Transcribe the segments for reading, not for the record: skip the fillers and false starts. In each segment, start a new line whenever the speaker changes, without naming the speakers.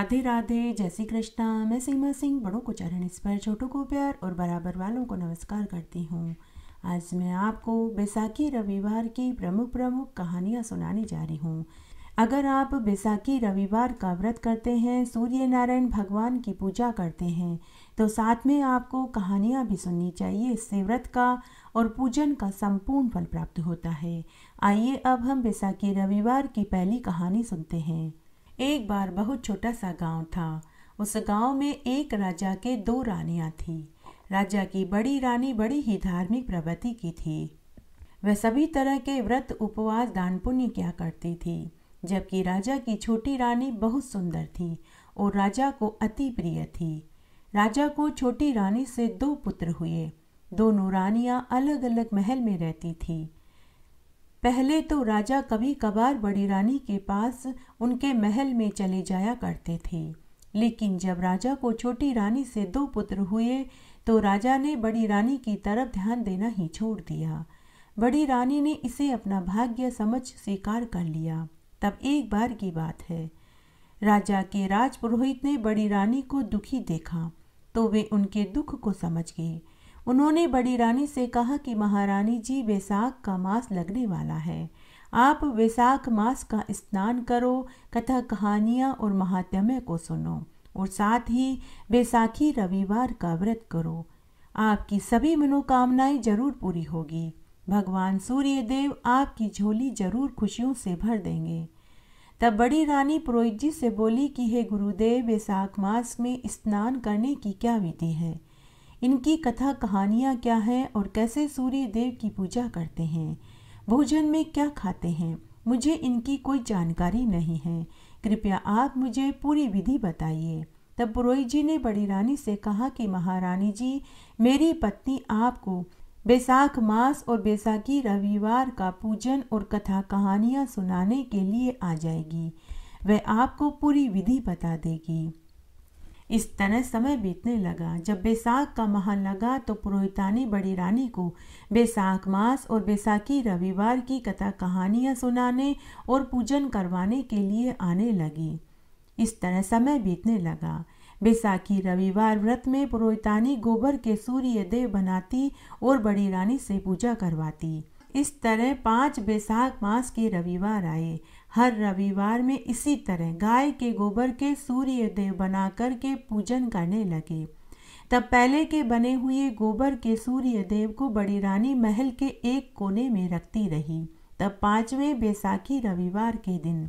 राधे राधे, जय श्री कृष्णा। मैं सीमा सिंह बड़ों को चरण स्पर्श, छोटों को प्यार और बराबर वालों को नमस्कार करती हूँ। आज मैं आपको बैसाखी रविवार की प्रमुख प्रमुख कहानियाँ सुनाने जा रही हूँ। अगर आप बैसाखी रविवार का व्रत करते हैं, सूर्य नारायण भगवान की पूजा करते हैं, तो साथ में आपको कहानियाँ भी सुननी चाहिए। इससे व्रत का और पूजन का संपूर्ण फल प्राप्त होता है। आइए अब हम बैसाखी रविवार की पहली कहानी सुनते हैं। एक बार बहुत छोटा सा गांव था। उस गांव में एक राजा के 2 रानियां थी। राजा की बड़ी रानी बड़ी ही धार्मिक प्रवृत्ति की थी। वह सभी तरह के व्रत, उपवास, दान पुण्य किया करती थी। जबकि राजा की छोटी रानी बहुत सुंदर थी और राजा को अति प्रिय थी। राजा को छोटी रानी से 2 पुत्र हुए। दोनों रानियां अलग अलग महल में रहती थी। पहले तो राजा कभी कभार बड़ी रानी के पास उनके महल में चले जाया करते थे, लेकिन जब राजा को छोटी रानी से 2 पुत्र हुए तो राजा ने बड़ी रानी की तरफ ध्यान देना ही छोड़ दिया। बड़ी रानी ने इसे अपना भाग्य समझ स्वीकार कर लिया। तब एक बार की बात है, राजा के राजपुरोहित ने बड़ी रानी को दुखी देखा तो वे उनके दुख को समझ गए। उन्होंने बड़ी रानी से कहा कि महारानी जी, बैसाख का मास लगने वाला है। आप बैसाख मास का स्नान करो, कथा कहानियाँ और महात्म्य को सुनो और साथ ही बैसाखी रविवार का व्रत करो। आपकी सभी मनोकामनाएं जरूर पूरी होगी। भगवान सूर्य देव आपकी झोली जरूर खुशियों से भर देंगे। तब बड़ी रानी पुरोहित जी से बोली कि हे गुरुदेव, बैसाख मास में स्नान करने की क्या विधि है? इनकी कथा कहानियाँ क्या हैं और कैसे सूर्य देव की पूजा करते हैं? भोजन में क्या खाते हैं? मुझे इनकी कोई जानकारी नहीं है। कृपया आप मुझे पूरी विधि बताइए। तब पुरोहित जी ने बड़ी रानी से कहा कि महारानी जी, मेरी पत्नी आपको बैसाख मास और बैसाखी रविवार का पूजन और कथा कहानियाँ सुनाने के लिए आ जाएगी। वह आपको पूरी विधि बता देगी। इस तरह समय बीतने लगा। जब बैसाख का माह लगा तो पुरोहितानी बड़ी रानी को बैसाख मास और बैसाखी रविवार की कथा कहानियाँ सुनाने और पूजन करवाने के लिए आने लगी। इस तरह समय बीतने लगा। बैसाखी रविवार व्रत में पुरोहितानी गोबर के सूर्य देव बनाती और बड़ी रानी से पूजा करवाती। इस तरह 5 बैसाख मास के रविवार आए। हर रविवार में इसी तरह गाय के गोबर के सूर्य देव बना कर के पूजन करने लगे। तब पहले के बने हुए गोबर के सूर्य देव को बड़ी रानी महल के एक कोने में रखती रही। तब 5वें बैसाखी रविवार के दिन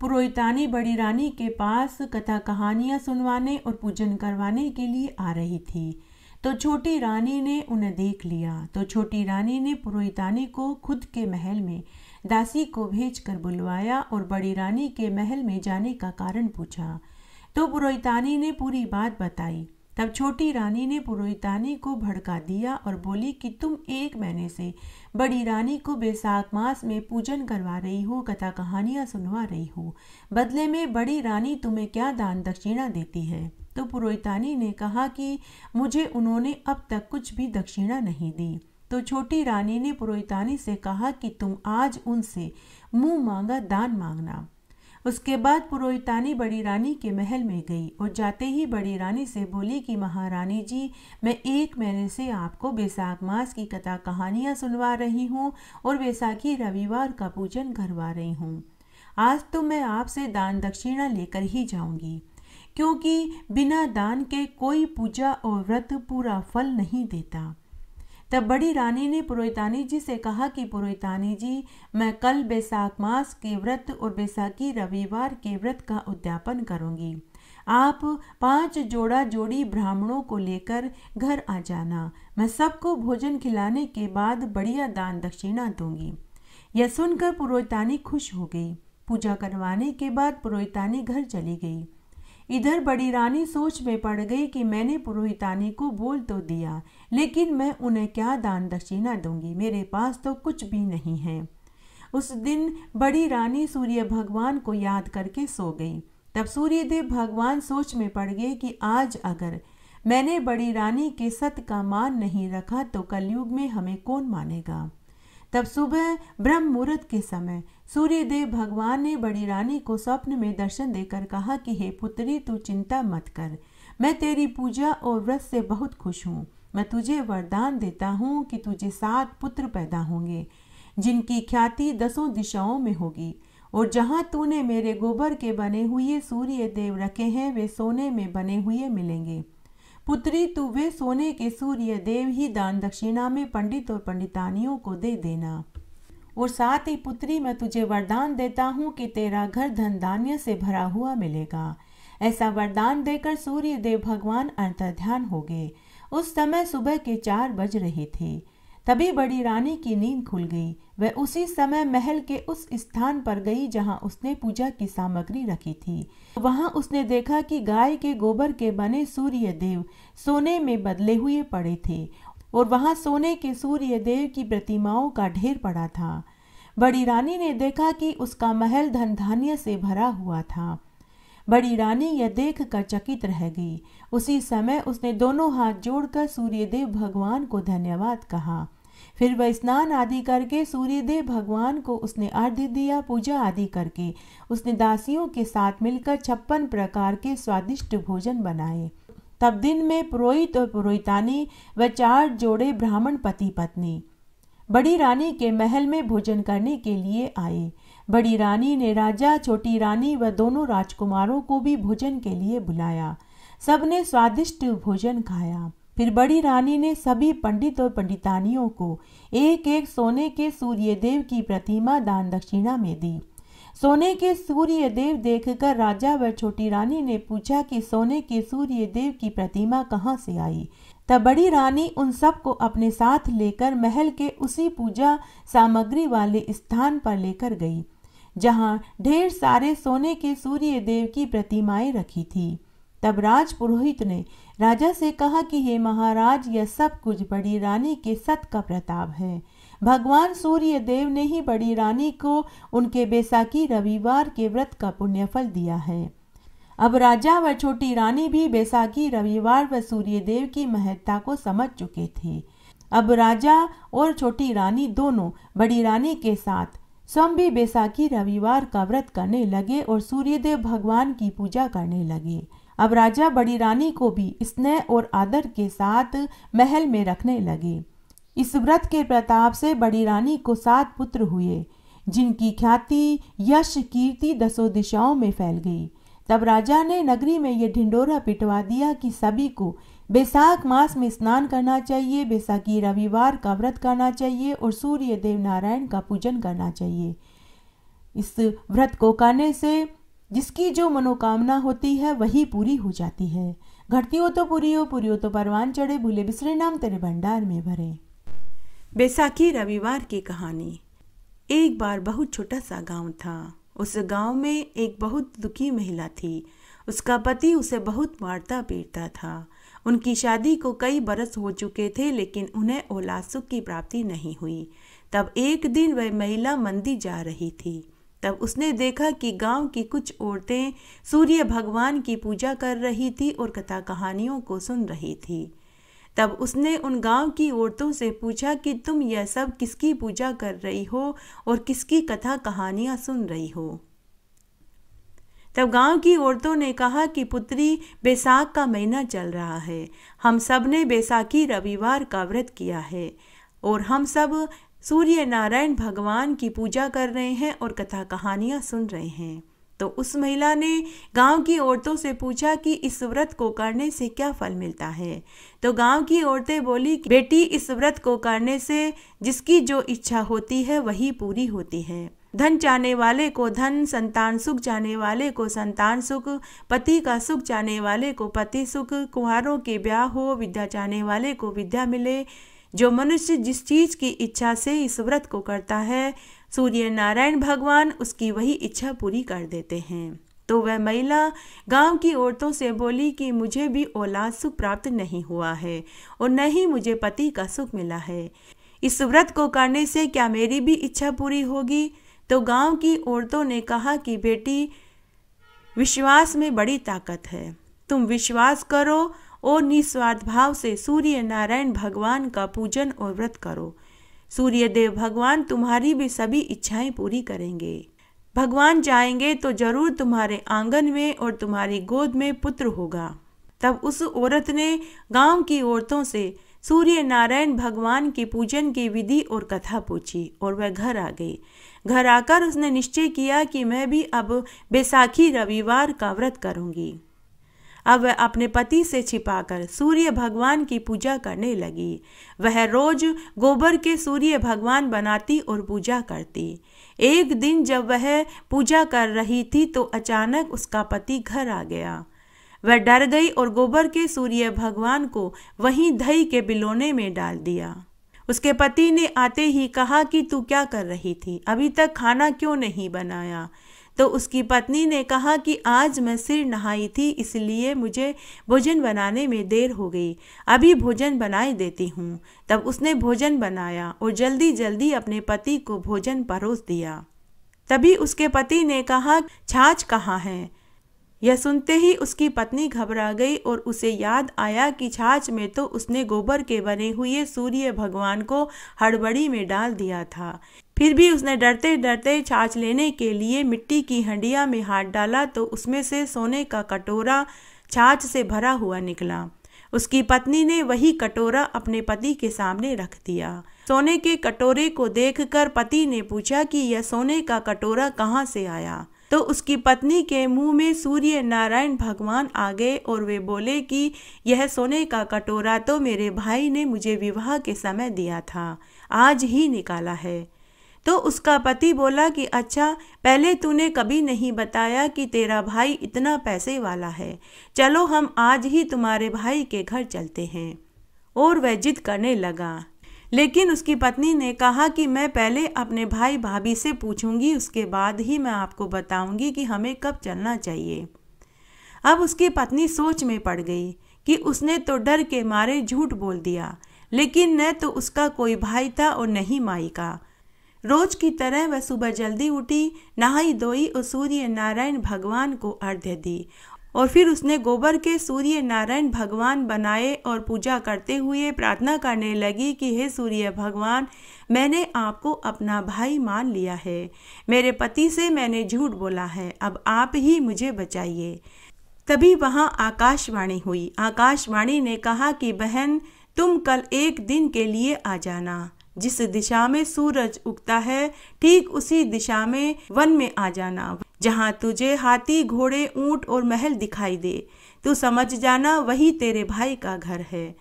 पुरोहितानी बड़ी रानी के पास कथा कहानियाँ सुनवाने और पूजन करवाने के लिए आ रही थी। तो छोटी रानी ने उन्हें देख लिया। तो छोटी रानी ने पुरोहितानी को खुद के महल में दासी को भेजकर बुलवाया और बड़ी रानी के महल में जाने का कारण पूछा। तो पुरोहितानी ने पूरी बात बताई। तब छोटी रानी ने पुरोहितानी को भड़का दिया और बोली कि तुम 1 महीने से बड़ी रानी को बैसाख मास में पूजन करवा रही हो, कथा कहानियाँ सुनवा रही हो। बदले में बड़ी रानी तुम्हें क्या दान दक्षिणा देती है? तो पुरोहितानी ने कहा कि मुझे उन्होंने अब तक कुछ भी दक्षिणा नहीं दी। तो छोटी रानी ने पुरोहितानी से कहा कि तुम आज उनसे मुंह मांगा दान मांगना। उसके बाद पुरोहितानी बड़ी रानी के महल में गई और जाते ही बड़ी रानी से बोली कि महारानी जी, मैं 1 महीने से आपको बैसाख मास की कथा कहानियाँ सुनवा रही हूँ और बैसाखी रविवार का पूजन करवा रही हूँ। आज तो मैं आपसे दान दक्षिणा लेकर ही जाऊँगी, क्योंकि बिना दान के कोई पूजा और व्रत पूरा फल नहीं देता। तब बड़ी रानी ने पुरोहितानी जी से कहा कि पुरोहितानी जी, मैं कल बैसाख मास के व्रत और बैसाखी रविवार के व्रत का उद्यापन करूंगी। आप 5 जोड़ा जोड़ी ब्राह्मणों को लेकर घर आ जाना। मैं सबको भोजन खिलाने के बाद बढ़िया दान दक्षिणा दूंगी। यह सुनकर पुरोहितानी खुश हो गई। पूजा करवाने के बाद पुरोहितानी घर चली गई। इधर बड़ी रानी सोच में पड़ गई कि मैंने पुरोहितानी को बोल तो दिया, लेकिन मैं उन्हें क्या दान दक्षिणा दूंगी? मेरे पास तो कुछ भी नहीं है। उस दिन बड़ी रानी सूर्य भगवान को याद करके सो गई। तब सूर्यदेव भगवान सोच में पड़ गए कि आज अगर मैंने बड़ी रानी के सत का मान नहीं रखा तो कलयुग में हमें कौन मानेगा। तब सुबह ब्रह्म मुहूर्त के समय सूर्य देव भगवान ने बड़ी रानी को स्वप्न में दर्शन देकर कहा कि हे पुत्री, तू चिंता मत कर, मैं तेरी पूजा और व्रत से बहुत खुश हूँ। मैं तुझे वरदान देता हूँ कि तुझे 7 पुत्र पैदा होंगे, जिनकी ख्याति 10 दिशाओं में होगी, और जहाँ तूने मेरे गोबर के बने हुए सूर्य देव रखे हैं वे सोने में बने हुए मिलेंगे। पुत्री, तू वे सोने के सूर्य देव ही दान दक्षिणा में पंडित और पंडितानियों को दे देना। और साथ ही पुत्री, मैं तुझे वरदान देता हूँ कि तेरा घर धन धान्य से भरा हुआ मिलेगा। ऐसा वरदान देकर सूर्य देव भगवान अंतर्ध्यान हो गए। उस समय सुबह के 4 बज रहे थे। तभी बड़ी रानी की नींद खुल गई। वह उसी समय महल के उस स्थान पर गई जहां उसने पूजा की सामग्री रखी थी। वहां उसने देखा कि गाय के गोबर के बने सूर्य देव सोने में बदले हुए पड़े थे, और वहां सोने के सूर्य देव की प्रतिमाओं का ढेर पड़ा था। बड़ी रानी ने देखा कि उसका महल धन धान्य से भरा हुआ था। बड़ी रानी यह देखकर चकित रह गई। उसी समय उसने दोनों हाथ जोड़कर सूर्यदेव भगवान को धन्यवाद कहा। फिर वह स्नान आदि करके सूर्यदेव भगवान को उसने अर्घ्य दिया। पूजा आदि करके उसने दासियों के साथ मिलकर 56 प्रकार के स्वादिष्ट भोजन बनाए। तब दिन में पुरोहित और पुरोहितानी व 4 जोड़े ब्राह्मण पति पत्नी बड़ी रानी के महल में भोजन करने के लिए आए। बड़ी रानी ने राजा, छोटी रानी व दोनों राजकुमारों को भी भोजन के लिए बुलाया। सबने स्वादिष्ट भोजन खाया। फिर बड़ी रानी ने सभी पंडित और पंडितानियों को एक एक सोने के सूर्यदेव की प्रतिमा दान दक्षिणा में दी। सोने के सूर्यदेव देखकर राजा व छोटी रानी ने पूछा कि सोने के सूर्यदेव की प्रतिमा कहाँ से आई। तब बड़ी रानी उन सबको अपने साथ लेकर महल के उसी पूजा सामग्री वाले स्थान पर लेकर गई, जहाँ ढेर सारे सोने के सूर्यदेव की प्रतिमाएं रखी थी। तब राज पुरोहित ने राजा से कहा कि हे महाराज, यह सब कुछ बड़ी रानी के सत का प्रताप है। भगवान सूर्य देव ने ही बड़ी रानी को उनके बैसाखी रविवार के व्रत का पुण्यफल दिया है। अब राजा व छोटी रानी भी बैसाखी रविवार व सूर्यदेव की महत्ता को समझ चुके थे। अब राजा और छोटी रानी दोनों बड़ी रानी के साथ स्वयं भी बैसाखी रविवार का व्रत करने लगे और सूर्यदेव भगवान की पूजा करने लगे। अब राजा बड़ी रानी को भी स्नेह और आदर के साथ महल में रखने लगे। इस व्रत के प्रताप से बड़ी रानी को 7 पुत्र हुए, जिनकी ख्याति, यश, कीर्ति 10 दिशाओं में फैल गई। तब राजा ने नगरी में ये ढिंडोरा पिटवा दिया कि सभी को बैसाख मास में स्नान करना चाहिए, बैसाखी रविवार का व्रत करना चाहिए और सूर्य देव नारायण का पूजन करना चाहिए। इस व्रत को करने से जिसकी जो मनोकामना होती है वही पूरी हो जाती है। घटती हो तो पूरी हो तो परवान चढ़े, भूले बिसरे नाम तेरे भंडार में भरे। बैसाखी रविवार की कहानी। एक बार बहुत छोटा सा गांव था। उस गांव में एक बहुत दुखी महिला थी। उसका पति उसे बहुत मारता पीटता था। उनकी शादी को कई बरस हो चुके थे, लेकिन उन्हें औलाद सुख की प्राप्ति नहीं हुई। तब एक दिन वह महिला मंदिर जा रही थी। तब उसने देखा कि गांव की कुछ औरतें सूर्य भगवान की पूजा कर रही थी और कथा कहानियों को सुन रही थी। तब उसने उन गांव की औरतों से पूछा कि तुम यह सब किसकी पूजा कर रही हो और किसकी कथा कहानियां सुन रही हो। तब गांव की औरतों ने कहा कि पुत्री, बैसाख का महीना चल रहा है। हम सब ने बैसाखी रविवार का व्रत किया है और हम सब सूर्य नारायण भगवान की पूजा कर रहे हैं और कथा कहानियां सुन रहे हैं। तो उस महिला ने गांव की औरतों से पूछा कि इस व्रत को करने से क्या फल मिलता है। तो गांव की औरतें बोली, बेटी, इस व्रत को करने से जिसकी जो इच्छा होती है वही पूरी होती है। धन चाहने वाले को धन, संतान सुख चाहने वाले को संतान सुख, पति का सुख चाहने वाले को पति सुख, कुंवारों के ब्याह हो, विद्या चाहने वाले को विद्या मिले। जो मनुष्य जिस चीज की इच्छा से इस व्रत को करता है, सूर्य नारायण भगवान उसकी वही इच्छा पूरी कर देते हैं। तो वह महिला गांव की औरतों से बोली कि मुझे भी औलाद सुख प्राप्त नहीं हुआ है और न ही मुझे पति का सुख मिला है। इस व्रत को करने से क्या मेरी भी इच्छा पूरी होगी? तो गांव की औरतों ने कहा कि बेटी, विश्वास में बड़ी ताकत है। तुम विश्वास करो और निस्वार्थ भाव से सूर्य नारायण भगवान का पूजन और व्रत करो। सूर्यदेव भगवान तुम्हारी भी सभी इच्छाएं पूरी करेंगे। भगवान चाहेंगे तो जरूर तुम्हारे आंगन में और तुम्हारी गोद में पुत्र होगा। तब उस औरत ने गांव की औरतों से सूर्य नारायण भगवान की पूजन की विधि और कथा पूछी और वह घर आ गई। घर आकर उसने निश्चय किया कि मैं भी अब बैसाखी रविवार का व्रत करूंगी। अब वह अपने पति से छिपाकर सूर्य भगवान की पूजा करने लगी। वह रोज गोबर के सूर्य भगवान बनाती और पूजा करती। एक दिन जब वह पूजा कर रही थी तो अचानक उसका पति घर आ गया। वह डर गई और गोबर के सूर्य भगवान को वहीं दही के बिलोने में डाल दिया। उसके पति ने आते ही कहा कि तू क्या कर रही थी, अभी तक खाना क्यों नहीं बनाया? तो उसकी पत्नी ने कहा कि आज मैं सिर नहाई थी, इसलिए मुझे भोजन बनाने में देर हो गई, अभी भोजन बनाए देती हूँ। तब उसने भोजन बनाया और जल्दी जल्दी अपने पति को भोजन परोस दिया। तभी उसके पति ने कहा, छाछ कहाँ है? यह सुनते ही उसकी पत्नी घबरा गई और उसे याद आया कि छाछ में तो उसने गोबर के बने हुए सूर्य भगवान को हड़बड़ी में डाल दिया था। फिर भी उसने डरते डरते छाछ लेने के लिए मिट्टी की हंडिया में हाथ डाला तो उसमें से सोने का कटोरा छाछ से भरा हुआ निकला। उसकी पत्नी ने वही कटोरा अपने पति के सामने रख दिया। सोने के कटोरे को देखकर पति ने पूछा कि यह सोने का कटोरा कहाँ से आया? तो उसकी पत्नी के मुंह में सूर्य नारायण भगवान आ गए और वे बोले कि यह सोने का कटोरा तो मेरे भाई ने मुझे विवाह के समय दिया था, आज ही निकाला है। तो उसका पति बोला कि अच्छा, पहले तूने कभी नहीं बताया कि तेरा भाई इतना पैसे वाला है, चलो हम आज ही तुम्हारे भाई के घर चलते हैं। और वह जिद करने लगा, लेकिन उसकी पत्नी ने कहा कि मैं पहले अपने भाई भाभी से पूछूंगी, उसके बाद ही मैं आपको बताऊंगी कि हमें कब चलना चाहिए। अब उसकी पत्नी सोच में पड़ गई कि उसने तो डर के मारे झूठ बोल दिया, लेकिन न तो उसका कोई भाई था और न ही माई का। रोज की तरह वह सुबह जल्दी उठी, नहाई धोई और सूर्य नारायण भगवान को अर्घ्य दी और फिर उसने गोबर के सूर्य नारायण भगवान बनाए और पूजा करते हुए प्रार्थना करने लगी कि हे सूर्य भगवान, मैंने आपको अपना भाई मान लिया है, मेरे पति से मैंने झूठ बोला है, अब आप ही मुझे बचाइए। तभी वहाँ आकाशवाणी हुई। आकाशवाणी ने कहा कि बहन, तुम कल एक दिन के लिए आ जाना। जिस दिशा में सूरज उगता है ठीक उसी दिशा में वन में आ जाना। जहाँ तुझे हाथी, घोड़े, ऊंट और महल दिखाई दे, तू समझ जाना वही तेरे भाई का घर है।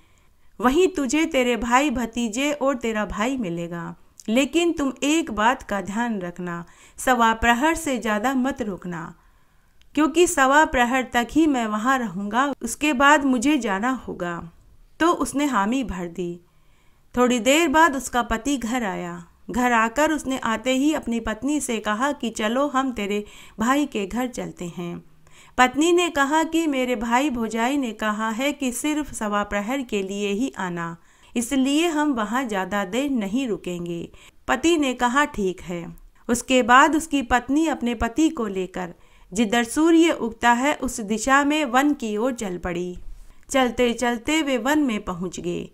वहीं तुझे तेरे भाई भतीजे और तेरा भाई मिलेगा। लेकिन तुम एक बात का ध्यान रखना, सवा प्रहर से ज़्यादा मत रुकना, क्योंकि सवा प्रहर तक ही मैं वहाँ रहूँगा, उसके बाद मुझे जाना होगा। तो उसने हामी भर दी। थोड़ी देर बाद उसका पति घर आया। घर आकर उसने आते ही अपनी पत्नी से कहा कि चलो हम तेरे भाई के घर चलते हैं। पत्नी ने कहा कि मेरे भाई भौजाई ने कहा है कि सिर्फ सवा प्रहर के लिए ही आना, इसलिए हम वहाँ ज़्यादा देर नहीं रुकेंगे। पति ने कहा ठीक है। उसके बाद उसकी पत्नी अपने पति को लेकर जिधर सूर्य उगता है उस दिशा में वन की ओर चल पड़ी। चलते चलते वे वन में पहुँच गए।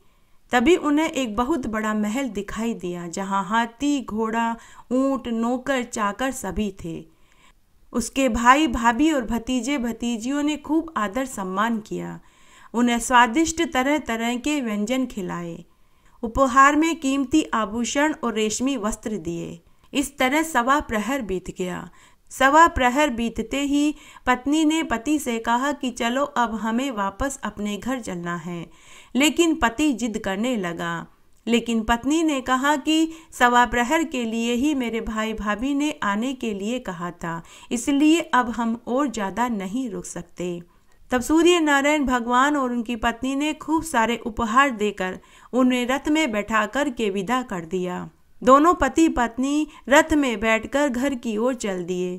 तभी उन्हें एक बहुत बड़ा महल दिखाई दिया, जहाँ हाथी, घोड़ा, ऊंट, नौकर, चाकर सभी थे। उसके भाई भाभी और भतीजे भतीजियों ने खूब आदर सम्मान किया। उन्हें स्वादिष्ट तरह तरह के व्यंजन खिलाए, उपहार में कीमती आभूषण और रेशमी वस्त्र दिए। इस तरह सवा प्रहर बीत गया। सवा प्रहर बीतते ही पत्नी ने पति से कहा कि चलो अब हमें वापस अपने घर चलना है, लेकिन पति जिद करने लगा। लेकिन पत्नी ने कहा कि सवा प्रहर के लिए ही मेरे भाई भाभी ने आने के लिए कहा था, इसलिए अब हम और ज़्यादा नहीं रुक सकते। तब सूर्य नारायण भगवान और उनकी पत्नी ने खूब सारे उपहार देकर उन्हें रथ में बैठा कर के विदा कर दिया। दोनों पति पत्नी रथ में बैठकर घर की ओर चल दिए।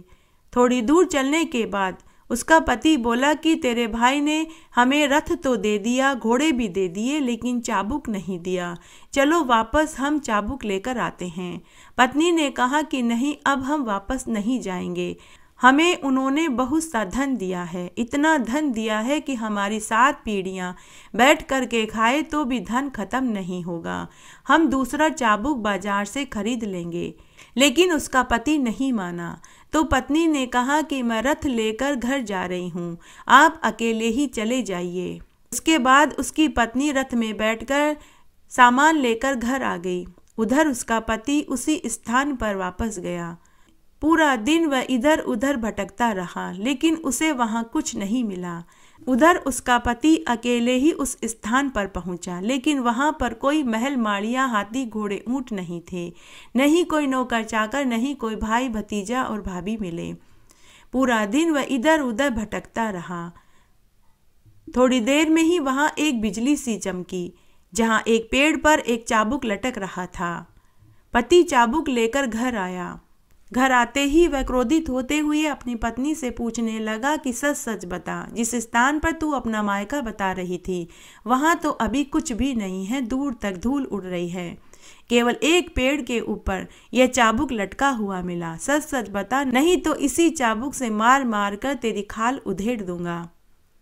थोड़ी दूर चलने के बाद उसका पति बोला कि तेरे भाई ने हमें रथ तो दे दिया, घोड़े भी दे दिए, लेकिन चाबुक नहीं दिया। चलो वापस हम चाबुक लेकर आते हैं। पत्नी ने कहा कि नहीं, अब हम वापस नहीं जाएंगे, हमें उन्होंने बहुत सा धन दिया है, इतना धन दिया है कि हमारी 7 पीढ़ियां बैठ कर के खाए तो भी धन खत्म नहीं होगा। हम दूसरा चाबुक बाजार से खरीद लेंगे। लेकिन उसका पति नहीं माना। तो पत्नी ने कहा कि मैं रथ लेकर घर जा रही हूँ, आप अकेले ही चले जाइए। उसके बाद उसकी पत्नी रथ में बैठकर सामान लेकर घर आ गई। उधर उसका पति उसी स्थान पर वापस गया। पूरा दिन वह इधर उधर भटकता रहा, लेकिन उसे वहां कुछ नहीं मिला। उधर उसका पति अकेले ही उस स्थान पर पहुंचा, लेकिन वहां पर कोई महल माड़ियां, हाथी घोड़े ऊंट नहीं थे। नहीं कोई नौकर चाकर, नहीं कोई भाई भतीजा और भाभी मिले। पूरा दिन वह इधर उधर भटकता रहा। थोड़ी देर में ही वहां एक बिजली सी चमकी, जहां एक पेड़ पर एक चाबुक लटक रहा था। पति चाबुक लेकर घर आया। घर आते ही वह क्रोधित होते हुए अपनी पत्नी से पूछने लगा कि सच सच बता, जिस स्थान पर तू अपना मायका बता रही थी वहां तो अभी कुछ भी नहीं है, दूर तक धूल उड़ रही है। केवल एक पेड़ के ऊपर यह चाबुक लटका हुआ मिला। सच सच बता, नहीं तो इसी चाबुक से मार मार कर तेरी खाल उधेड़ दूंगा।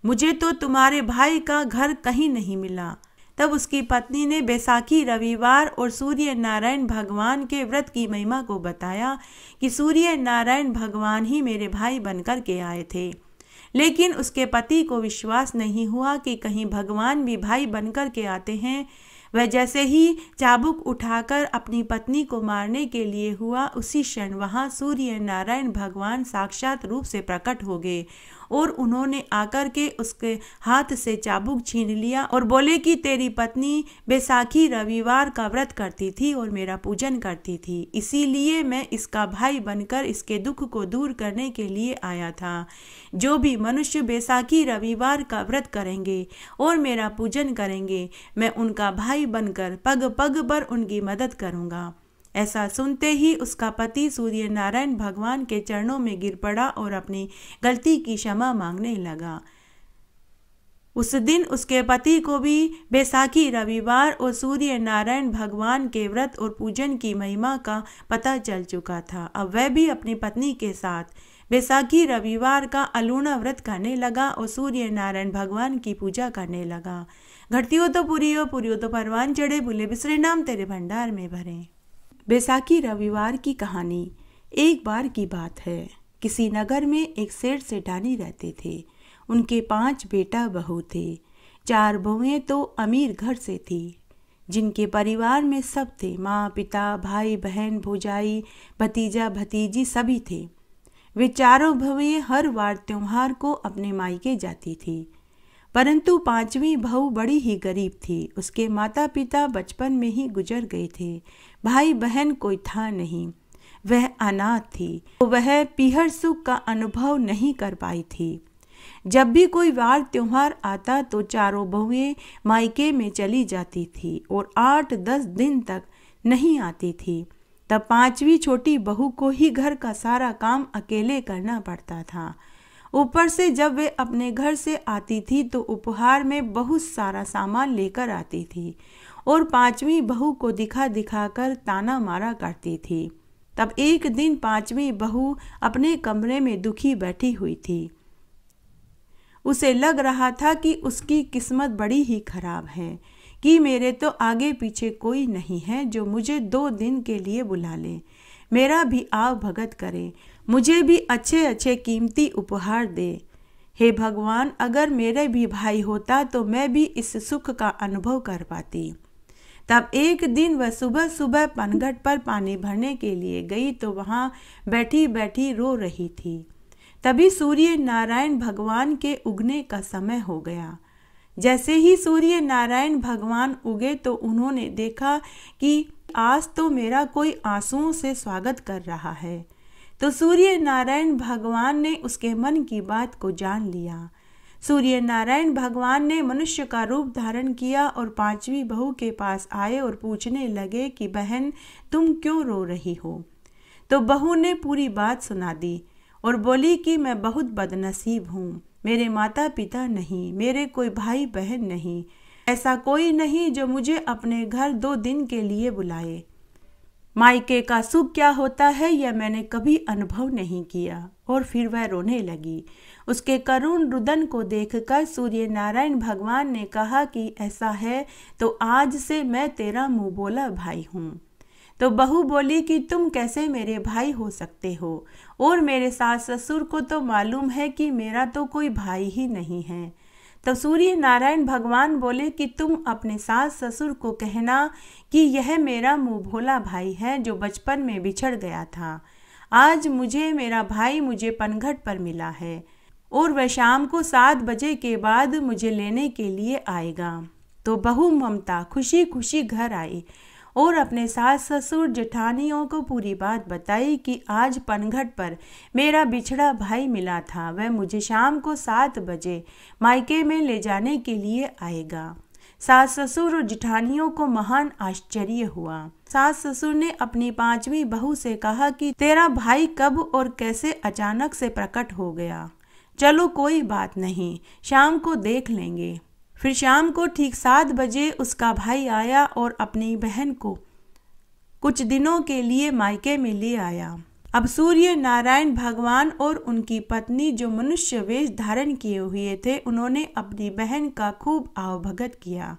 मुझे तो तुम्हारे भाई का घर कहीं नहीं मिला। तब उसकी पत्नी ने बैसाखी, रविवार और सूर्य नारायण भगवान के व्रत की महिमा को बताया कि सूर्य नारायण भगवान ही मेरे भाई बनकर के आए थे। लेकिन उसके पति को विश्वास नहीं हुआ कि कहीं भगवान भी भाई बनकर के आते हैं। वह जैसे ही चाबुक उठाकर अपनी पत्नी को मारने के लिए हुआ, उसी क्षण वहां सूर्य नारायण भगवान साक्षात रूप से प्रकट हो गए और उन्होंने आकर के उसके हाथ से चाबुक छीन लिया और बोले कि तेरी पत्नी बैसाखी रविवार का व्रत करती थी और मेरा पूजन करती थी, इसीलिए मैं इसका भाई बनकर इसके दुख को दूर करने के लिए आया था। जो भी मनुष्य बैसाखी रविवार का व्रत करेंगे और मेरा पूजन करेंगे, मैं उनका भाई बनकर पग पग पर उनकी मदद करूंगा। ऐसा सुनते ही उसका पति सूर्य नारायण भगवान के चरणों में गिर पड़ा और अपनी गलती की क्षमा मांगने लगा। उस दिन उसके पति को भी बैसाखी रविवार और सूर्य नारायण भगवान के व्रत और पूजन की महिमा का पता चल चुका था। अब वह भी अपनी पत्नी के साथ बैसाखी रविवार का अलूणा व्रत करने लगा और सूर्य नारायण भगवान की पूजा करने लगा। घटती हो तो पूरी हो, पूरी हो तो परवान चढ़े, भूले बिसरे नाम तेरे भंडार में भरे। बैसाखी रविवार की कहानी। एक बार की बात है, किसी नगर में एक सेठ सेठानी रहते थे। उनके 5 बेटा बहू थे। 4 बहुएं तो अमीर घर से थी, जिनके परिवार में सब थे। माँ पिता, भाई बहन, भौजाई, भतीजा भतीजी सभी थे। वे चारों बहुएं हर वार त्योहार को अपने मायके जाती थी। परंतु 5वीं बहू बड़ी ही गरीब थी। उसके माता पिता बचपन में ही गुजर गए थे। भाई बहन कोई था नहीं, वह अनाथ थी। तो वह पीहर सुख का अनुभव नहीं कर पाई थी। जब भी कोई वार त्योहार आता तो चारों बहुएं मायके में चली जाती थी और 8-10 दिन तक नहीं आती थी। तब 5वीं छोटी बहू को ही घर का सारा काम अकेले करना पड़ता था। ऊपर से जब वे अपने घर से आती थी तो उपहार में बहुत सारा सामान लेकर आती थी और 5वीं बहू को दिखा दिखा कर ताना मारा करती थी। तब एक दिन 5वीं बहू अपने कमरे में दुखी बैठी हुई थी। उसे लग रहा था कि उसकी किस्मत बड़ी ही खराब है कि मेरे तो आगे पीछे कोई नहीं है जो मुझे 2 दिन के लिए बुला ले, मेरा भी आव भगत करे, मुझे भी अच्छे अच्छे कीमती उपहार दे। हे भगवान, अगर मेरे भी भाई होता तो मैं भी इस सुख का अनुभव कर पाती। तब एक दिन वह सुबह सुबह पनघट पर पानी भरने के लिए गई तो वहाँ बैठी बैठी रो रही थी। तभी सूर्य नारायण भगवान के उगने का समय हो गया। जैसे ही सूर्य नारायण भगवान उगे तो उन्होंने देखा कि आज तो मेरा कोई आंसुओं से स्वागत कर रहा है। तो सूर्य नारायण भगवान ने उसके मन की बात को जान लिया। सूर्य नारायण भगवान ने मनुष्य का रूप धारण किया और 5वीं बहू के पास आए और पूछने लगे कि बहन, तुम क्यों रो रही हो? तो बहू ने पूरी बात सुना दी और बोली कि मैं बहुत बदनसीब हूँ, मेरे माता पिता नहीं, मेरे कोई भाई बहन नहीं, ऐसा कोई नहीं जो मुझे अपने घर 2 दिन के लिए बुलाए। मायके का सुख क्या होता है यह मैंने कभी अनुभव नहीं किया। और फिर वह रोने लगी। उसके करुण रुदन को देखकर सूर्य नारायण भगवान ने कहा कि ऐसा है तो आज से मैं तेरा मुंह बोला भाई हूँ। तो बहू बोली कि तुम कैसे मेरे भाई हो सकते हो, और मेरे सास ससुर को तो मालूम है कि मेरा तो कोई भाई ही नहीं है। तब सूर्य नारायण भगवान बोले कि तुम अपने सास ससुर को कहना कि यह मेरा मुंह भोला भाई है जो बचपन में बिछड़ गया था। आज मेरा भाई मुझे पनघट पर मिला है और वह शाम को 7 बजे के बाद मुझे लेने के लिए आएगा। तो बहू ममता खुशी खुशी घर आई और अपने सास ससुर जेठानियों को पूरी बात बताई कि आज पनघट पर मेरा बिछड़ा भाई मिला था, वह मुझे शाम को 7 बजे मायके में ले जाने के लिए आएगा। सास ससुर और जेठानियों को महान आश्चर्य हुआ। सास ससुर ने अपनी 5वीं बहू से कहा कि तेरा भाई कब और कैसे अचानक से प्रकट हो गया। चलो कोई बात नहीं, शाम को देख लेंगे। फिर शाम को ठीक 7 बजे उसका भाई आया और अपनी बहन को कुछ दिनों के लिए मायके में ले आया। अब सूर्य नारायण भगवान और उनकी पत्नी जो मनुष्य वेश धारण किए हुए थे, उन्होंने अपनी बहन का खूब आवभगत किया,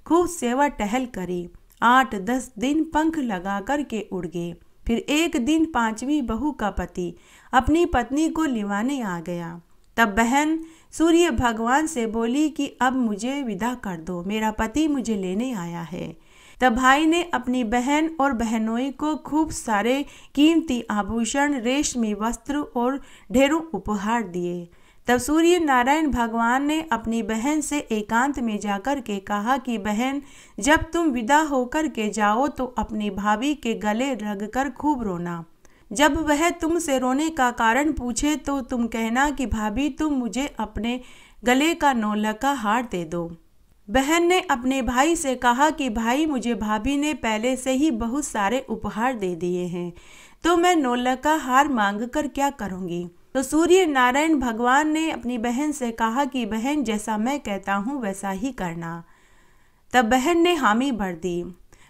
खूब सेवा टहल करी। 8-10 दिन पंख लगा कर के उड़ गए। फिर एक दिन 5वीं बहू का पति अपनी पत्नी को लिवाने आ गया। तब बहन सूर्य भगवान से बोली कि अब मुझे विदा कर दो, मेरा पति मुझे लेने आया है। तब भाई ने अपनी बहन और बहनोई को खूब सारे कीमती आभूषण, रेशमी वस्त्र और ढेरों उपहार दिए। तब सूर्य नारायण भगवान ने अपनी बहन से एकांत में जाकर के कहा कि बहन, जब तुम विदा होकर के जाओ तो अपनी भाभी के गले लगकर खूब रोना। जब वह तुमसे रोने का कारण पूछे तो तुम कहना कि भाभी तुम मुझे अपने गले का नौलखा हार दे दो। बहन ने अपने भाई से कहा कि भाई, मुझे भाभी ने पहले से ही बहुत सारे उपहार दे दिए हैं, तो मैं नौलखा हार मांग कर क्या करूँगी। तो सूर्य नारायण भगवान ने अपनी बहन से कहा कि बहन, जैसा मैं कहता हूँ वैसा ही करना। तब बहन ने हामी भर दी।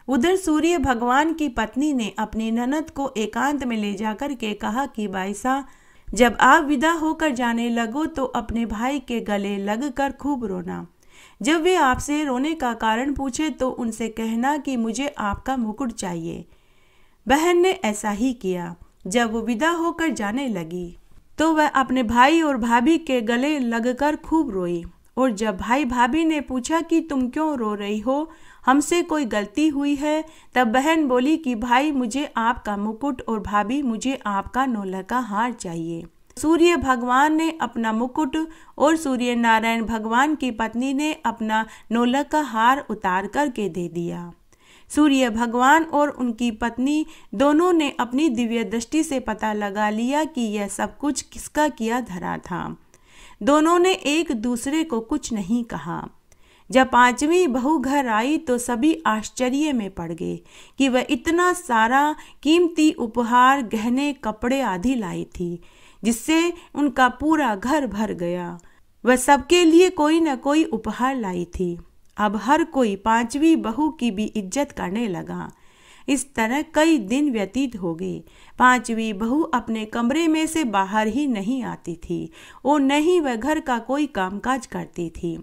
उधर सूर्य भगवान की पत्नी ने अपनी ननद को एकांत में ले जाकर के कहा कि बाईसा, जब आप विदा होकर जाने लगो तो अपने भाई के गले लगकर खूब रोना। जब वे आपसे रोने का कारण पूछे तो उनसे कहना कि मुझे आपका मुकुट चाहिए। बहन ने ऐसा ही किया। जब वो विदा होकर जाने लगी तो वह अपने भाई और भाभी के गले लगकर खूब रोई। और जब भाई भाभी ने पूछा कि तुम क्यों रो रही हो, हमसे कोई गलती हुई है, तब बहन बोली कि भाई, मुझे आपका मुकुट और भाभी मुझे आपका नौलखा हार चाहिए। सूर्य भगवान ने अपना मुकुट और सूर्य नारायण भगवान की पत्नी ने अपना नौलखा हार उतार करके दे दिया। सूर्य भगवान और उनकी पत्नी दोनों ने अपनी दिव्य दृष्टि से पता लगा लिया कि यह सब कुछ किसका किया धरा था। दोनों ने एक दूसरे को कुछ नहीं कहा। जब 5वीं बहू घर आई तो सभी आश्चर्य में पड़ गए कि वह इतना सारा कीमती उपहार, गहने, कपड़े आदि लाई थी, जिससे उनका पूरा घर भर गया। वह सबके लिए कोई न कोई उपहार लाई थी। अब हर कोई 5वीं बहू की भी इज्जत करने लगा। इस तरह कई दिन व्यतीत हो गए। 5वीं बहू अपने कमरे में से बाहर ही नहीं आती थी और न ही वह घर का कोई कामकाज करती थी।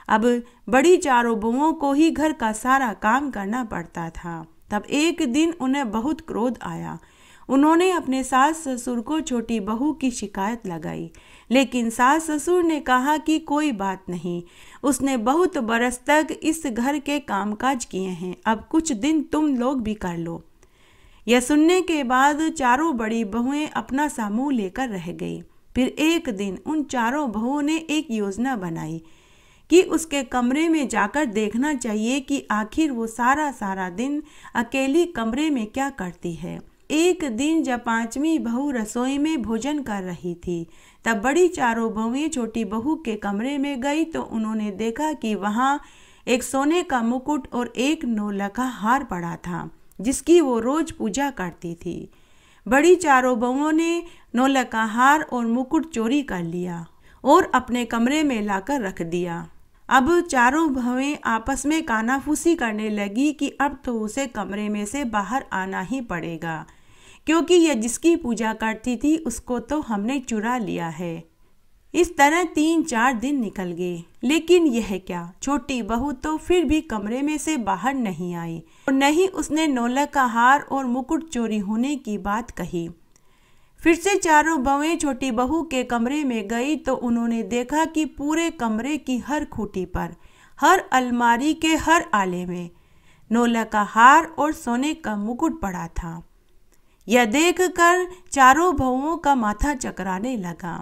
अब बड़ी 4 बहुओं को ही घर का सारा काम करना पड़ता था। तब एक दिन उन्हें बहुत क्रोध आया। उन्होंने अपने सास ससुर को छोटी बहू की शिकायत लगाई, लेकिन सास ससुर ने कहा कि कोई बात नहीं, उसने बहुत बरस तक इस घर के कामकाज किए हैं, अब कुछ दिन तुम लोग भी कर लो। यह सुनने के बाद 4 बड़ी बहुएं अपना सा मुंह लेकर रह गई। फिर एक दिन उन 4 बहुओं ने एक योजना बनाई कि उसके कमरे में जाकर देखना चाहिए कि आखिर वो सारा दिन अकेली कमरे में क्या करती है। एक दिन जब 5वीं बहू रसोई में भोजन कर रही थी, तब बड़ी 4 बहुएं छोटी बहू के कमरे में गई तो उन्होंने देखा कि वहाँ एक सोने का मुकुट और एक नौलखा हार पड़ा था, जिसकी वो रोज पूजा करती थी। बड़ी 4 बहुओं ने नौलखा हार और मुकुट चोरी कर लिया और अपने कमरे में लाकर रख दिया। अब चारों बहुएं आपस में कानाफूसी करने लगी कि अब तो उसे कमरे में से बाहर आना ही पड़ेगा, क्योंकि यह जिसकी पूजा करती थी उसको तो हमने चुरा लिया है। इस तरह 3-4 दिन निकल गए, लेकिन यह क्या, छोटी बहू तो फिर भी कमरे में से बाहर नहीं आई और न ही उसने नौलख का हार और मुकुट चोरी होने की बात कही। फिर से चारों बहुएं छोटी बहू के कमरे में गई तो उन्होंने देखा कि पूरे कमरे की हर खूंटी पर, हर अलमारी के हर आले में नौलख का हार और सोने का मुकुट पड़ा था। यह देखकर चारों बहुओं का माथा चकराने लगा।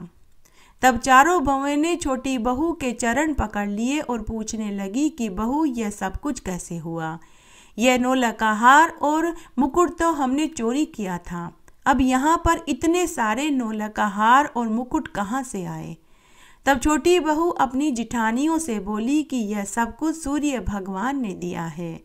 तब चारों बहुएं ने छोटी बहू के चरण पकड़ लिए और पूछने लगी कि बहू, यह सब कुछ कैसे हुआ? यह नौलख का हार और मुकुट तो हमने चोरी किया था। अब यहाँ पर इतने सारे नौलख का हार और मुकुट कहाँ से आए? तब छोटी बहू अपनी जिठानियों से बोली कि यह सब कुछ सूर्य भगवान ने दिया है,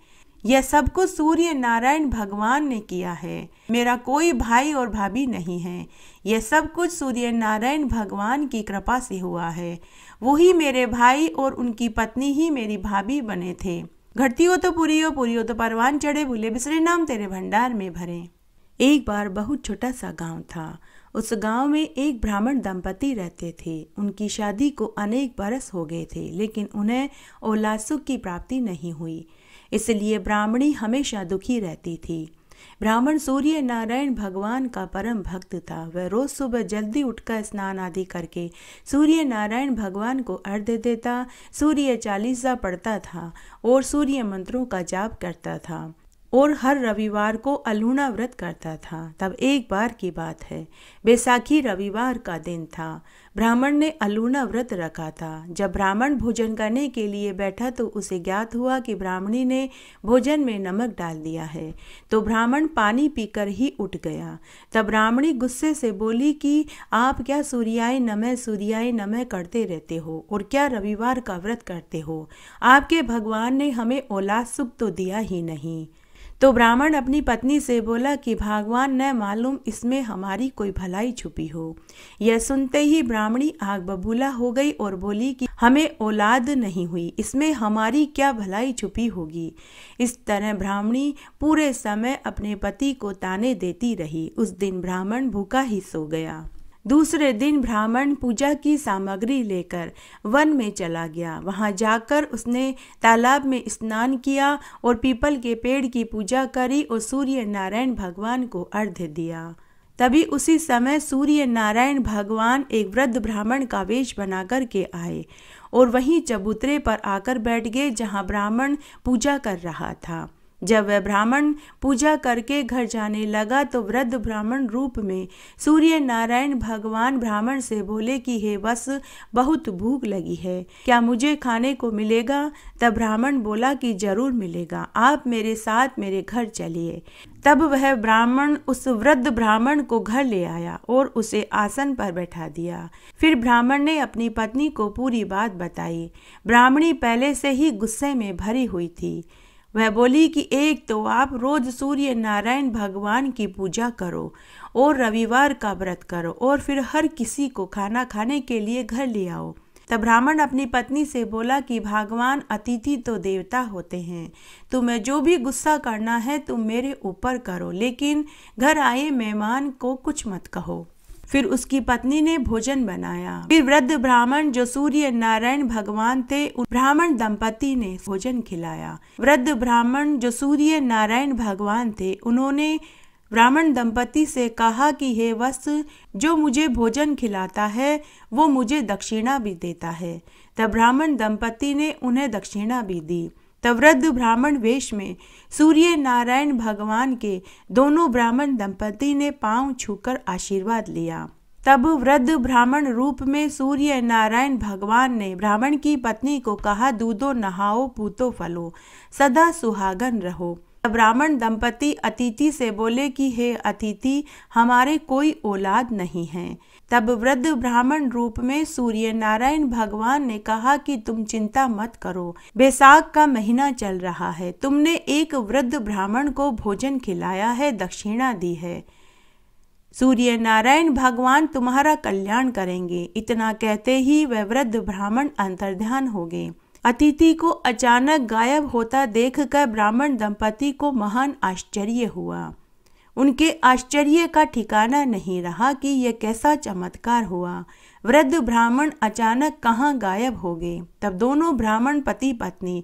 यह सब कुछ सूर्य नारायण भगवान ने किया है। मेरा कोई भाई और भाभी नहीं है, यह सब कुछ सूर्य नारायण भगवान की कृपा से हुआ है। वही मेरे भाई और उनकी पत्नी ही मेरी भाभी बने थे। घटती हो तो पूरी हो तो परवान चढ़े, भूले बिसरे नाम तेरे भंडार में भरे। एक बार बहुत छोटा सा गांव था। उस गांव में एक ब्राह्मण दंपति रहते थे। उनकी शादी को अनेक बरस हो गए थे, लेकिन उन्हें औलाद सुख की प्राप्ति नहीं हुई। इसलिए ब्राह्मणी हमेशा दुखी रहती थी। ब्राह्मण सूर्य नारायण भगवान का परम भक्त था। वह रोज सुबह जल्दी उठकर स्नान आदि करके सूर्य नारायण भगवान को अर्घ्य देता, सूर्य चालीसा पढ़ता था और सूर्य मंत्रों का जाप करता था और हर रविवार को अल्हुणा व्रत करता था। तब एक बार की बात है, बैसाखी रविवार का दिन था। ब्राह्मण ने अल्हुणा व्रत रखा था। जब ब्राह्मण भोजन करने के लिए बैठा तो उसे ज्ञात हुआ कि ब्राह्मणी ने भोजन में नमक डाल दिया है, तो ब्राह्मण पानी पीकर ही उठ गया। तब ब्राह्मणी गुस्से से बोली कि आप क्या सूर्याय नमः करते रहते हो और क्या रविवार का व्रत करते हो? आपके भगवान ने हमें औलाद सुख तो दिया ही नहीं। तो ब्राह्मण अपनी पत्नी से बोला कि भगवान न मालूम इसमें हमारी कोई भलाई छुपी हो। यह सुनते ही ब्राह्मणी आग बबूला हो गई और बोली कि हमें औलाद नहीं हुई, इसमें हमारी क्या भलाई छुपी होगी। इस तरह ब्राह्मणी पूरे समय अपने पति को ताने देती रही। उस दिन ब्राह्मण भूखा ही सो गया। दूसरे दिन ब्राह्मण पूजा की सामग्री लेकर वन में चला गया। वहां जाकर उसने तालाब में स्नान किया और पीपल के पेड़ की पूजा करी और सूर्य नारायण भगवान को अर्घ्य दिया। तभी उसी समय सूर्य नारायण भगवान एक वृद्ध ब्राह्मण का वेश बनाकर के आए और वहीं चबूतरे पर आकर बैठ गए जहां ब्राह्मण पूजा कर रहा था। जब वह ब्राह्मण पूजा करके घर जाने लगा तो वृद्ध ब्राह्मण रूप में सूर्य नारायण भगवान ब्राह्मण से बोले कि हे वत्स, बहुत भूख लगी है, क्या मुझे खाने को मिलेगा? तब ब्राह्मण बोला कि जरूर मिलेगा, आप मेरे साथ मेरे घर चलिए। तब वह ब्राह्मण उस वृद्ध ब्राह्मण को घर ले आया और उसे आसन पर बैठा दिया। फिर ब्राह्मण ने अपनी पत्नी को पूरी बात बताई। ब्राह्मणी पहले से ही गुस्से में भरी हुई थी। वह बोली कि एक तो आप रोज सूर्य नारायण भगवान की पूजा करो और रविवार का व्रत करो और फिर हर किसी को खाना खाने के लिए घर ले आओ। तब ब्राह्मण अपनी पत्नी से बोला कि भगवान अतिथि तो देवता होते हैं, तुम्हें जो भी गुस्सा करना है तुम मेरे ऊपर करो, लेकिन घर आए मेहमान को कुछ मत कहो। फिर उसकी पत्नी ने भोजन बनाया। फिर वृद्ध ब्राह्मण जो सूर्य नारायण भगवान थे उन ब्राह्मण दंपति ने भोजन खिलाया। वृद्ध ब्राह्मण जो सूर्य नारायण भगवान थे उन्होंने ब्राह्मण दंपति से कहा कि हे वत्स, जो मुझे भोजन खिलाता है वो मुझे दक्षिणा भी देता है। तब ब्राह्मण दंपति ने उन्हें दक्षिणा भी दी। तब वृद्ध ब्राह्मण वेश में सूर्य नारायण भगवान के दोनों ब्राह्मण दंपति ने पांव छूकर आशीर्वाद लिया। तब वृद्ध ब्राह्मण रूप में सूर्य नारायण भगवान ने ब्राह्मण की पत्नी को कहा, दूधो नहाओ पूतो फलो, सदा सुहागन रहो। ब्राह्मण दंपति अतिथि से बोले कि हे अतिथि, हमारे कोई औलाद नहीं है। तब वृद्ध ब्राह्मण रूप में सूर्य नारायण भगवान ने कहा कि तुम चिंता मत करो, बैसाख का महीना चल रहा है, तुमने एक वृद्ध ब्राह्मण को भोजन खिलाया है, दक्षिणा दी है, सूर्य नारायण भगवान तुम्हारा कल्याण करेंगे। इतना कहते ही वह वृद्ध ब्राह्मण अंतर्ध्यान हो गए। अतिथि को अचानक गायब होता देखकर ब्राह्मण दंपति को महान आश्चर्य हुआ। उनके आश्चर्य का ठिकाना नहीं रहा कि यह कैसा चमत्कार हुआ। वृद्ध ब्राह्मण अचानक कहाँ गायब हो गए। तब दोनों ब्राह्मण पति पत्नी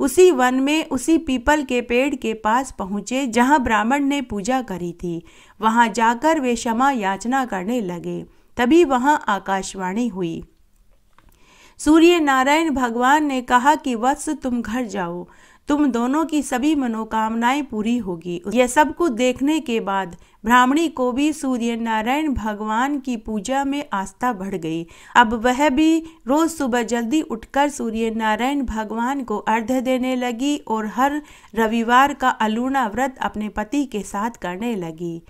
उसी वन में उसी पीपल के पेड़ के पास पहुँचे जहाँ ब्राह्मण ने पूजा करी थी। वहाँ जाकर वे क्षमा याचना करने लगे। तभी वहाँ आकाशवाणी हुई। सूर्य नारायण भगवान ने कहा कि वत्स तुम घर जाओ, तुम दोनों की सभी मनोकामनाएं पूरी होगी। यह सब कुछ देखने के बाद ब्राह्मणी को भी सूर्य नारायण भगवान की पूजा में आस्था बढ़ गई। अब वह भी रोज सुबह जल्दी उठकर सूर्य नारायण भगवान को अर्घ्य देने लगी और हर रविवार का अलूना व्रत अपने पति के साथ करने लगी।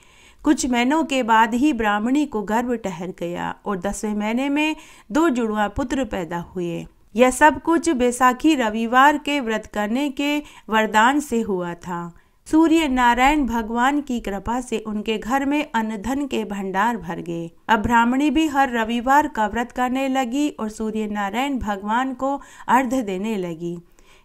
कुछ महीनों के बाद ही ब्राह्मणी को गर्भ ठहर गया और 10वें महीने में 2 जुड़वा पुत्र पैदा हुए। यह सब कुछ बैसाखी रविवार के व्रत करने के वरदान से हुआ था। सूर्य नारायण भगवान की कृपा से उनके घर में अन्न धन के भंडार भर गए। अब ब्राह्मणी भी हर रविवार का व्रत करने लगी और सूर्य नारायण भगवान को अर्घ्य देने लगी।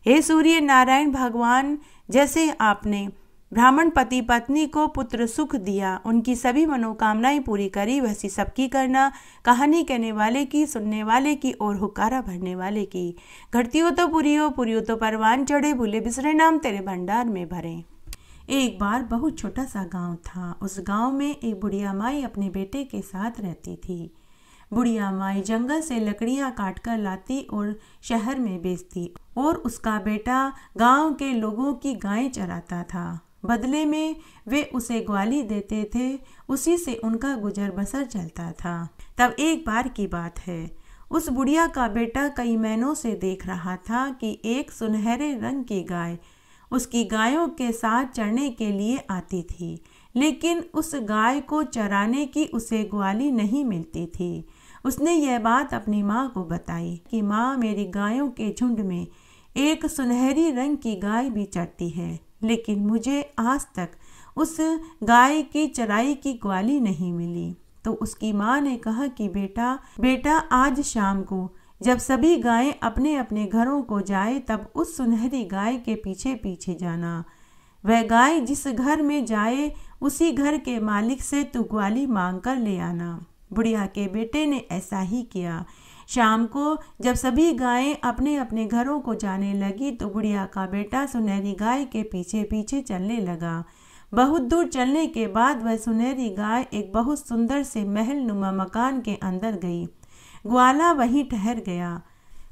हे सूर्य नारायण भगवान, जैसे आपने ब्राह्मण पति पत्नी को पुत्र सुख दिया, उनकी सभी मनोकामनाएं पूरी करी, वैसी सबकी करना। कहानी कहने वाले की, सुनने वाले की और हुक्कारा भरने वाले की। घटती हो तो पूरी हो तो परवान चढ़े, भूले बिसरे नाम तेरे भंडार में भरे। एक बार बहुत छोटा सा गांव था। उस गांव में एक बुढ़िया माई अपने बेटे के साथ रहती थी। बुढ़िया माई जंगल से लकड़ियां काटकर लाती और शहर में बेचती और उसका बेटा गांव के लोगों की गायें चराता था। बदले में वे उसे ग्वाली देते थे, उसी से उनका गुजर बसर चलता था। तब एक बार की बात है, उस बुढ़िया का बेटा कई महीनों से देख रहा था कि एक सुनहरे रंग की गाय उसकी गायों के साथ चरने के लिए आती थी, लेकिन उस गाय को चराने की उसे ग्वाली नहीं मिलती थी। उसने यह बात अपनी माँ को बताई कि माँ, मेरी गायों के झुंड में एक सुनहरी रंग की गाय भी चरती है, लेकिन मुझे आज तक उस गाय की चराई की ग्वाली नहीं मिली। तो उसकी माँ ने कहा कि बेटा आज शाम को जब सभी गायें अपने अपने घरों को जाए, तब उस सुनहरी गाय के पीछे पीछे जाना। वह गाय जिस घर में जाए उसी घर के मालिक से तू ग्वाली मांग कर ले आना। बुढ़िया के बेटे ने ऐसा ही किया। शाम को जब सभी गायें अपने अपने घरों को जाने लगी तो बुढ़िया का बेटा सुनहरी गाय के पीछे पीछे चलने लगा। बहुत दूर चलने के बाद वह सुनहरी गाय एक बहुत सुंदर से महल नुमा मकान के अंदर गई। ग्वाला वहीं ठहर गया।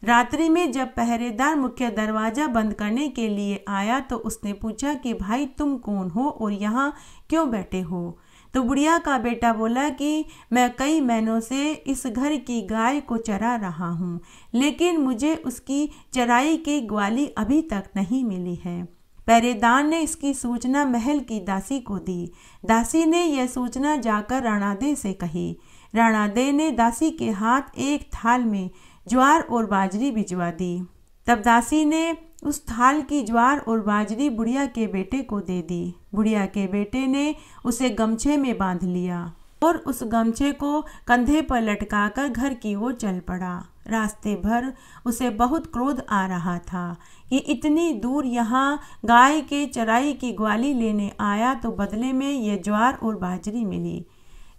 रात्रि में जब पहरेदार मुख्य दरवाजा बंद करने के लिए आया तो उसने पूछा कि भाई, तुम कौन हो और यहाँ क्यों बैठे हो? तो बुढ़िया का बेटा बोला कि मैं कई महीनों से इस घर की गाय को चरा रहा हूँ, लेकिन मुझे उसकी चराई की ग्वाली अभी तक नहीं मिली है। पहरेदार ने इसकी सूचना महल की दासी को दी। दासी ने यह सूचना जाकर राणादे से कही। राणादे ने दासी के हाथ एक थाल में ज्वार और बाजरी भिजवा दी। तब दासी ने उस थाल की ज्वार और बाजरी बुढ़िया के बेटे को दे दी। बुढ़िया के बेटे ने उसे गमछे में बांध लिया और उस गमछे को कंधे पर लटकाकर घर की ओर चल पड़ा। रास्ते भर उसे बहुत क्रोध आ रहा था कि इतनी दूर यहाँ गाय के चराई की ग्वाली लेने आया तो बदले में यह ज्वार और बाजरी मिली।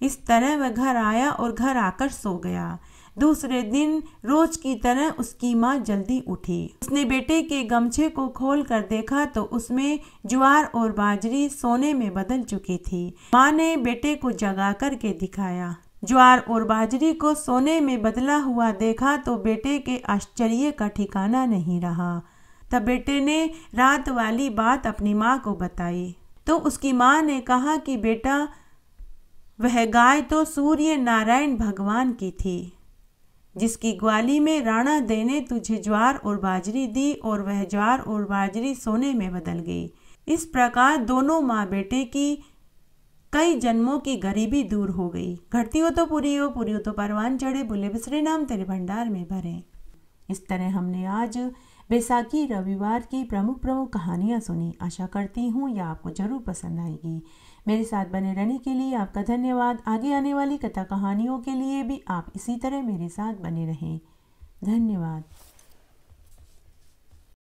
इस तरह वह घर आया और घर आकर सो गया। दूसरे दिन रोज की तरह उसकी माँ जल्दी उठी। उसने बेटे के गमछे को खोल कर देखा तो उसमें ज्वार और बाजरी सोने में बदल चुकी थी। माँ ने बेटे को जगा कर के दिखाया। ज्वार और बाजरी को सोने में बदला हुआ देखा तो बेटे के आश्चर्य का ठिकाना नहीं रहा। तब बेटे ने रात वाली बात अपनी माँ को बताई तो उसकी माँ ने कहा कि बेटा, वह गाय तो सूर्य नारायण भगवान की थी, जिसकी ग्वाली में राणा दे ने तुझे ज्वार और बाजरी दी और वह ज्वार और बाजरी सोने में बदल गई। इस प्रकार दोनों माँ बेटे की कई जन्मों की गरीबी दूर हो गई। घटती हो तो पूरी हो तो परवान चढ़े, भूले बिसरे नाम तेरे भंडार में भरे। इस तरह हमने आज बैसाखी रविवार की प्रमुख कहानियाँ सुनी। आशा करती हूँ यह आपको जरूर पसंद आएगी। मेरे साथ बने रहने के लिए आपका धन्यवाद। आगे आने वाली कथा कहानियों के लिए भी आप इसी तरह मेरे साथ बने रहें। धन्यवाद।